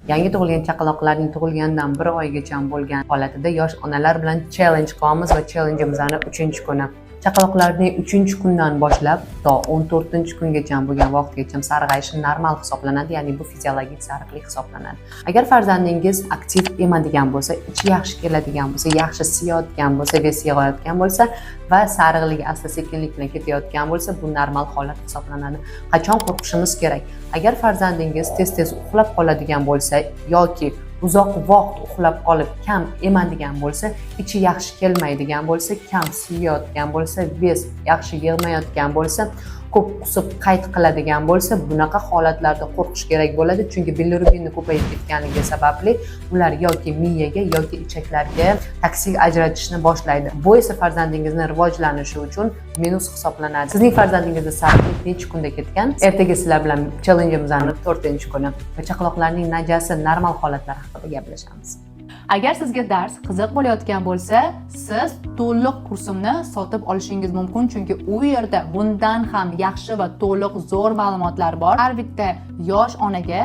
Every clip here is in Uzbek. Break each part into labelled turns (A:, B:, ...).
A: Yangi tug'ilgan chaqaloqlarning tug'ilganidan 1 oygacha bo'lgan holatida yosh onalar bilan challenge qilamiz va challengeimizni 3-kuni. Chaqaloqlarning 3-kundan boshlab to 14-kungacha bo'lgan vaqtgacha sarg'ayishi normal hisoblanadi, ya'ni bu fiziologik sariqlik hisoblanadi. Agar farzandingiz aktiv emadigan bo'lsa, ichi yaxshi keladigan bo'lsa, yaxshi siyayotgan bo'lsa, vес yig'ayotgan bo'lsa va sariqligi asta-sekinlik bilan ketayotgan bo'lsa, bu normal holat hisoblanadi. Qachon qo'rqishimiz kerak? Agar farzandingiz tez-tez uxlab qoladigan bo'lsa yoki uzoq vaqt uxlab qolib kam emadigan bo'lsa, ichi yaxshi kelmaydigan bo'lsa, kam siyayotgan bo'lsa, vес yaxshi yig'mayotgan bo'lsa, ko'p qusib qayt qiladigan bo'lsa, bunaqa holatlarda qo'rqish kerak bo'ladi, chunki bilirubinni ko'payib ketganligi sababli ular yoki miyaga yoki ichaklarga toksin ajratishni boshlaydi. Bu esa farzandingizning rivojlanishi uchun minus hisoblanadi. Sizning farzandingizda sariqlik necha kunda ketgan? Ertaga sizlar bilan challengeimizni 4-kuni va chaqaloqlarning najasi normal holatlari haqida gaplashamiz.
B: Agar sizga dars qiziq bo'layotgan bo'lsa, siz to'liq kursimni sotib olishingiz mumkin, chunki u yerda bundan ham yaxshi va to'liq zo'r ma'lumotlar bor. Har bitta yosh onaga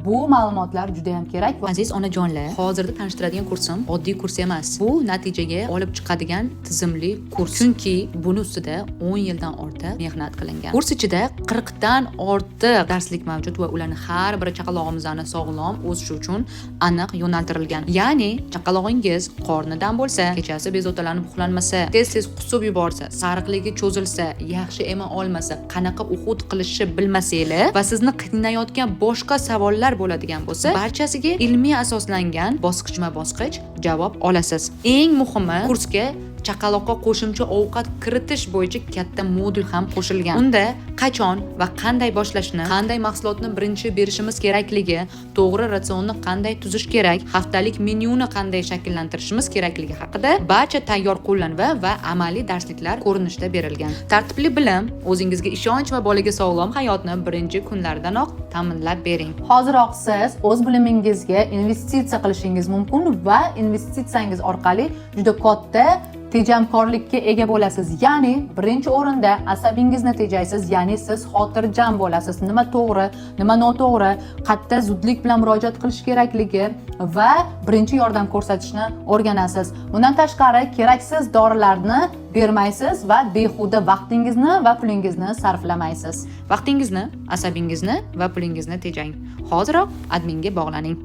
B: bu ma'lumotlar juda ham kerak.
C: Aziz onajonlar, hozirda tanishtiradigan kursim oddiy kurs emas. Bu natijaga olib chiqadigan tizimli kurs. Chunki buni ustida 10 yildan ortiq mehnat qilingan. Kurs ichida 40 dan ortiq darslik mavjud va ularning har biri chaqalog'imizni sog'lom o'sishi uchun aniq yo'naltirilgan. Ya'ni chaqalog'ingiz qornidan bo'lsa, kechasi bezovtalanib uxlanmasa, tez-tez qusib yuborsa, sariqligi cho'zilsa, yaxshi ema olmasa, qanaqa uxud qilishni bilmasanglar va sizni qiynayotgan boshqa savollar bo'ladigan bo'lsa, barchasiga ilmiy asoslangan bosqichma-bosqich javob olasiz. Eng muhimi, kursga chaqaloqqa qo'shimcha ovqat kiritish bo'yicha katta modul ham qo'shilgan. Unda qachon va qanday boshlashni, qanday mahsulotni birinchi berishimiz kerakligi, to'g'ri ratsionni qanday tuzish kerak, haftalik menyuni qanday shakllantirishimiz kerakligi haqida barcha tayyor qo'llanma va amaliy darsliklar ko'rinishda berilgan. Tartibli bilim o'zingizga ishonch va bolaga sog'lom hayotni birinchi kunlardanoq ta'minlab bering.
B: Hoziroq siz o'z bilimingizga investitsiya qilishingiz mumkin va investitsiyangiz orqali juda katta tejamkorlikka ega bo'lasiz. Ya'ni birinchi o'rinda asabingizni tejaysiz, ya'ni siz xotirjam bo'lasiz. Nima to'g'ri, nima noto'g'ri, qayerda zudlik bilan murojaat qilish kerakligi va birinchi yordam ko'rsatishni o'rganasiz. Bundan tashqari keraksiz dorilarni bermaysiz va behuda vaqtingizni va pulingizni sarflamaysiz.
C: Vaqtingizni, asabingizni va pulingizni tejang. Hoziroq adminga bog'laning.